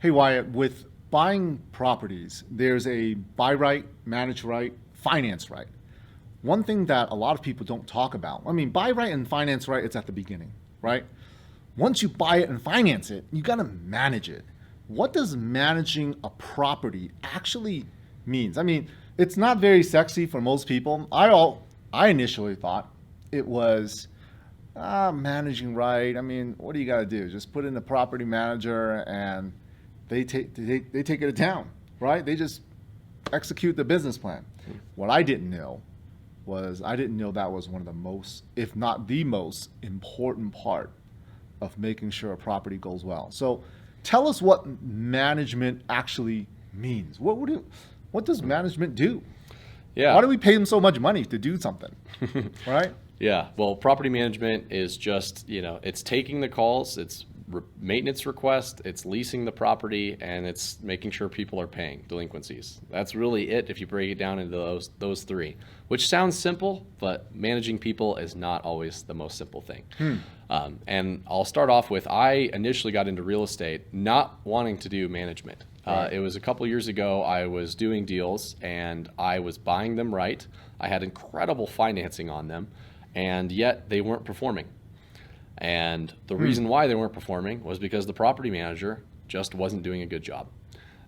Hey Wyatt, with buying properties, there's a buy right, manage right, finance right. One thing that a lot of people don't talk about, I mean, buy right and finance right, it's at the beginning, right? Once you buy it and finance it, you got to manage it. What does managing a property actually means? I mean, it's not very sexy for most people. I initially thought it was managing right. I mean, what do you got to do? Just put in the property manager and they take it down, right? They just execute the business plan. What I didn't know was I didn't know that was one of the most, if not the most important part of making sure a property goes well. So tell us what management actually means. What does management do? Yeah. Why do we pay them so much money to do something? Right? Yeah. Well, property management is just, it's taking the calls, it's maintenance request, it's leasing the property, and it's making sure people are paying delinquencies. That's really it if you break it down into those three, which sounds simple, but managing people is not always the most simple thing. And I'll start off with, I initially got into real estate not wanting to do management. Right. It was a couple years ago, I was doing deals and I was buying them right. I had incredible financing on them, and yet they weren't performing. And the reason why they weren't performing was because the property manager just wasn't doing a good job.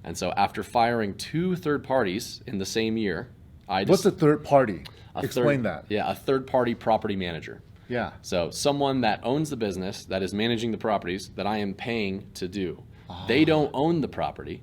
And so after firing 2 third parties in the same year, What's a third party? Explain that. Yeah, a third party property manager. Yeah. So someone that owns the business, that is managing the properties that I am paying to do. They don't own the property.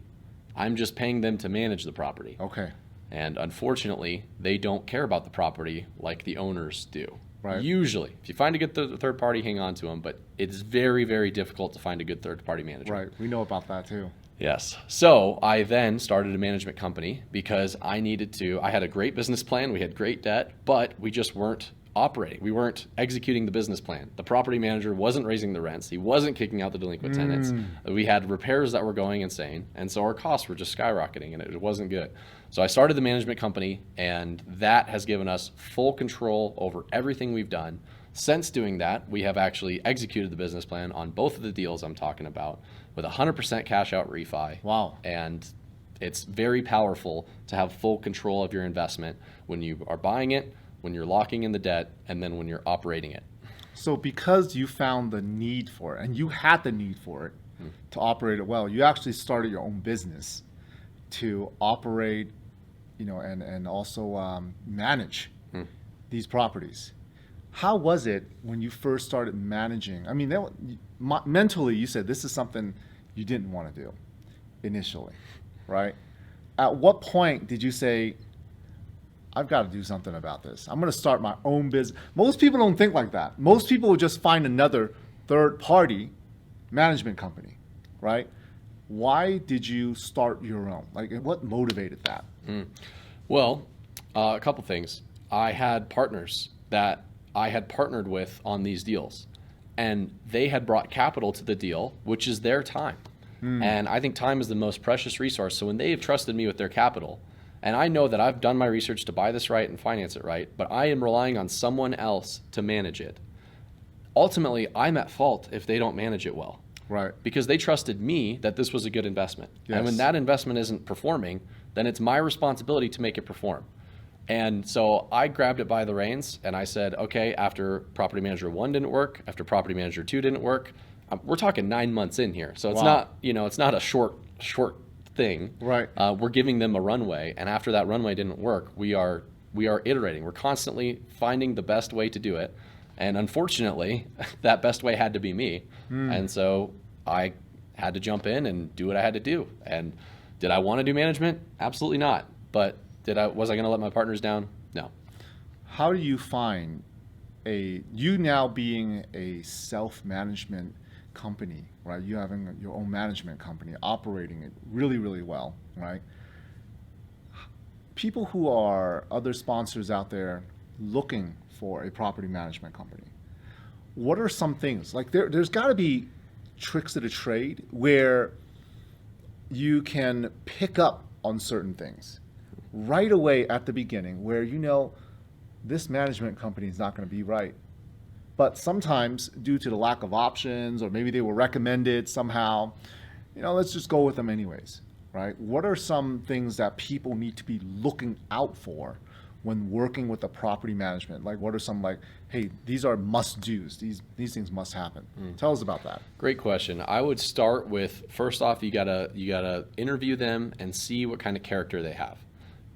I'm just paying them to manage the property. Okay. And unfortunately, they don't care about the property like the owners do. Right. Usually, if you find a good third party, hang on to them. But it's very, very difficult to find a good third party manager. Right. We know about that too. Yes. So I then started a management company because I had a great business plan. We had great debt, but we just weren't operating. We weren't executing the business plan. The property manager wasn't raising the rents. He wasn't kicking out the delinquent tenants. We had repairs that were going insane. And so our costs were just skyrocketing and it wasn't good. So I started the management company, and that has given us full control over everything we've done. Since doing that, we have actually executed the business plan on both of the deals I'm talking about with 100% cash out refi. Wow. And it's very powerful to have full control of your investment when you are buying it, when you're locking in the debt, and then when you're operating it. So because you found the need for it, and you had the need for it to operate it well, you actually started your own business to operate, and also manage these properties. How was it when you first started managing? I mean, mentally, you said this is something you didn't want to do initially, right? At what point did you say, I've got to do something about this? I'm going to start my own business. Most people don't think like that. Most people will just find another third-party management company, right? Why did you start your own? Like, what motivated that? Well, a couple things. I had partners that I had partnered with on these deals, and they had brought capital to the deal, which is their time. And I think time is the most precious resource. So when they have trusted me with their capital, and I know that I've done my research to buy this right and finance it right, but I am relying on someone else to manage it. Ultimately, I'm at fault if they don't manage it well. Right. Because they trusted me that this was a good investment. Yes. And when that investment isn't performing, then it's my responsibility to make it perform. And so I grabbed it by the reins and I said, okay, after property manager 1 didn't work, after property manager 2 didn't work, we're talking 9 months in here. So it's Wow. not, it's not a short thing. Right. We're giving them a runway. And after that runway didn't work, we are iterating. We're constantly finding the best way to do it. And unfortunately, that best way had to be me. And so I had to jump in and do what I had to do. And did I want to do management? Absolutely not. But was I going to let my partners down? No. How do you find you now being a self-management company, right? You having your own management company, operating it really, really well, right? People who are other sponsors out there looking for a property management company, what are some things? Like there's got to be tricks of the trade where you can pick up on certain things right away at the beginning where this management company is not going to be right. But sometimes due to the lack of options, or maybe they were recommended somehow, let's just go with them anyways, right? What are some things that people need to be looking out for when working with the property management? Like, what are some, like, hey, these are must-dos. These things must happen. Tell us about that. Great question. I would start with, first off, you gotta interview them and see what kind of character they have.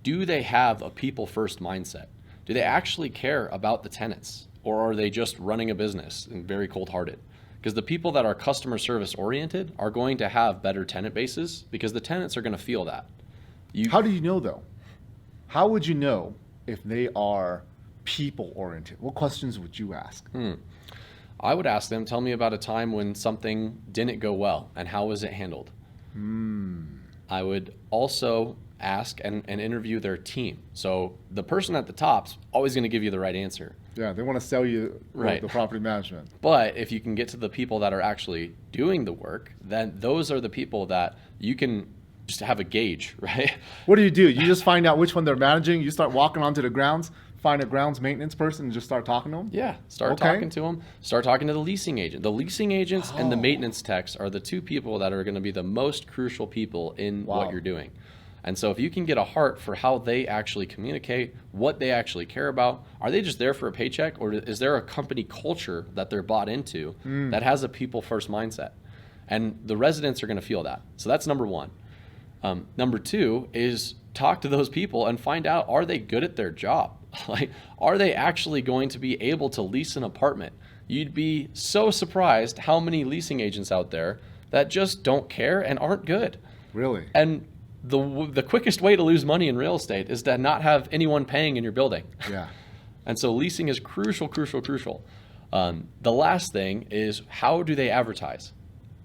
Do they have a people first mindset? Do they actually care about the tenants, or are they just running a business and very cold hearted? Because the people that are customer service oriented are going to have better tenant bases because the tenants are going to feel that. How do you know, though? How would you know if they are people oriented? What questions would you ask? I would ask them, tell me about a time when something didn't go well and how was it handled? I would also ask and interview their team. So the person at the top's always going to give you the right answer. Yeah, they want to sell you Right. the property management. But if you can get to the people that are actually doing the work, then those are the people that you can just have a gauge, right? What do? You just find out which one they're managing. You start walking onto the grounds, find a grounds maintenance person, and just start talking to them. Yeah, start Okay. talking to them. Start talking to the leasing agent. The leasing agents and the maintenance techs are the two people that are going to be the most crucial people in Wow. what you're doing. And so if you can get a heart for how they actually communicate, what they actually care about, are they just there for a paycheck, or is there a company culture that they're bought into that has a people first mindset? And the residents are going to feel that. So that's number one. Number two is talk to those people and find out, are they good at their job? Like, are they actually going to be able to lease an apartment? You'd be so surprised how many leasing agents out there that just don't care and aren't good. Really? And the quickest way to lose money in real estate is to not have anyone paying in your building. Yeah. And so leasing is crucial. The last thing is, how do they advertise?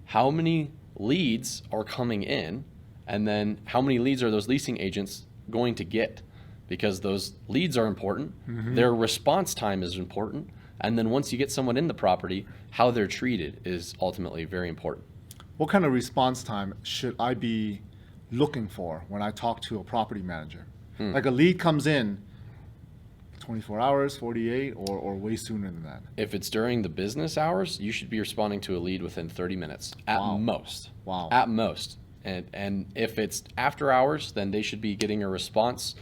How many leads are coming in? And then how many leads are those leasing agents going to get? Because those leads are important. Their response time is important. And then once you get someone in the property, how they're treated is ultimately very important. What kind of response time should I be looking for when I talk to a property manager? Like, a lead comes in 24 hours, 48, or way sooner than that? If it's during the business hours, you should be responding to a lead within 30 minutes at Wow. most. Wow. At most. And if it's after hours, then they should be getting a response,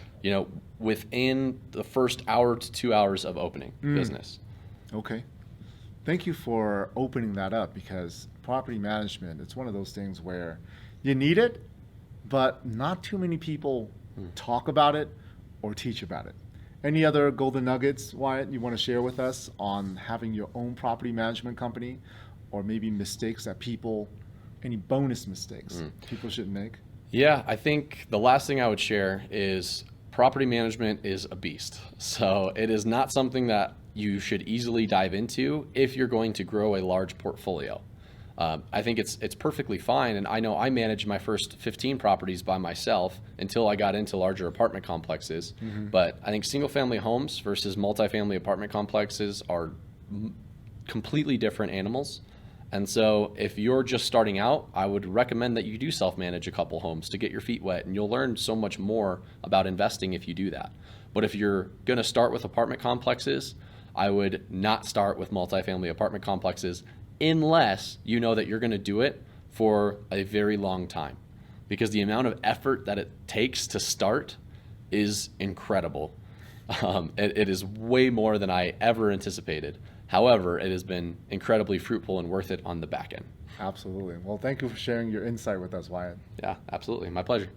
within the first hour to 2 hours of opening business. Okay. Thank you for opening that up, because property management, it's one of those things where you need it, but not too many people talk about it or teach about it. Any other golden nuggets, Wyatt, you want to share with us on having your own property management company, or maybe mistakes that any bonus mistakes people shouldn't make? Yeah, I think the last thing I would share is property management is a beast. So it is not something that you should easily dive into if you're going to grow a large portfolio. I think it's perfectly fine, and I know I managed my first 15 properties by myself until I got into larger apartment complexes. But I think single-family homes versus multifamily apartment complexes are completely different animals. And so if you're just starting out, I would recommend that you do self-manage a couple homes to get your feet wet, and you'll learn so much more about investing if you do that. But if you're going to start with apartment complexes, I would not start with multifamily apartment complexes unless you know that you're going to do it for a very long time, because the amount of effort that it takes to start is incredible. It is way more than I ever anticipated. However, it has been incredibly fruitful and worth it on the back end. Absolutely. Well, thank you for sharing your insight with us, Wyatt. Yeah, absolutely. My pleasure.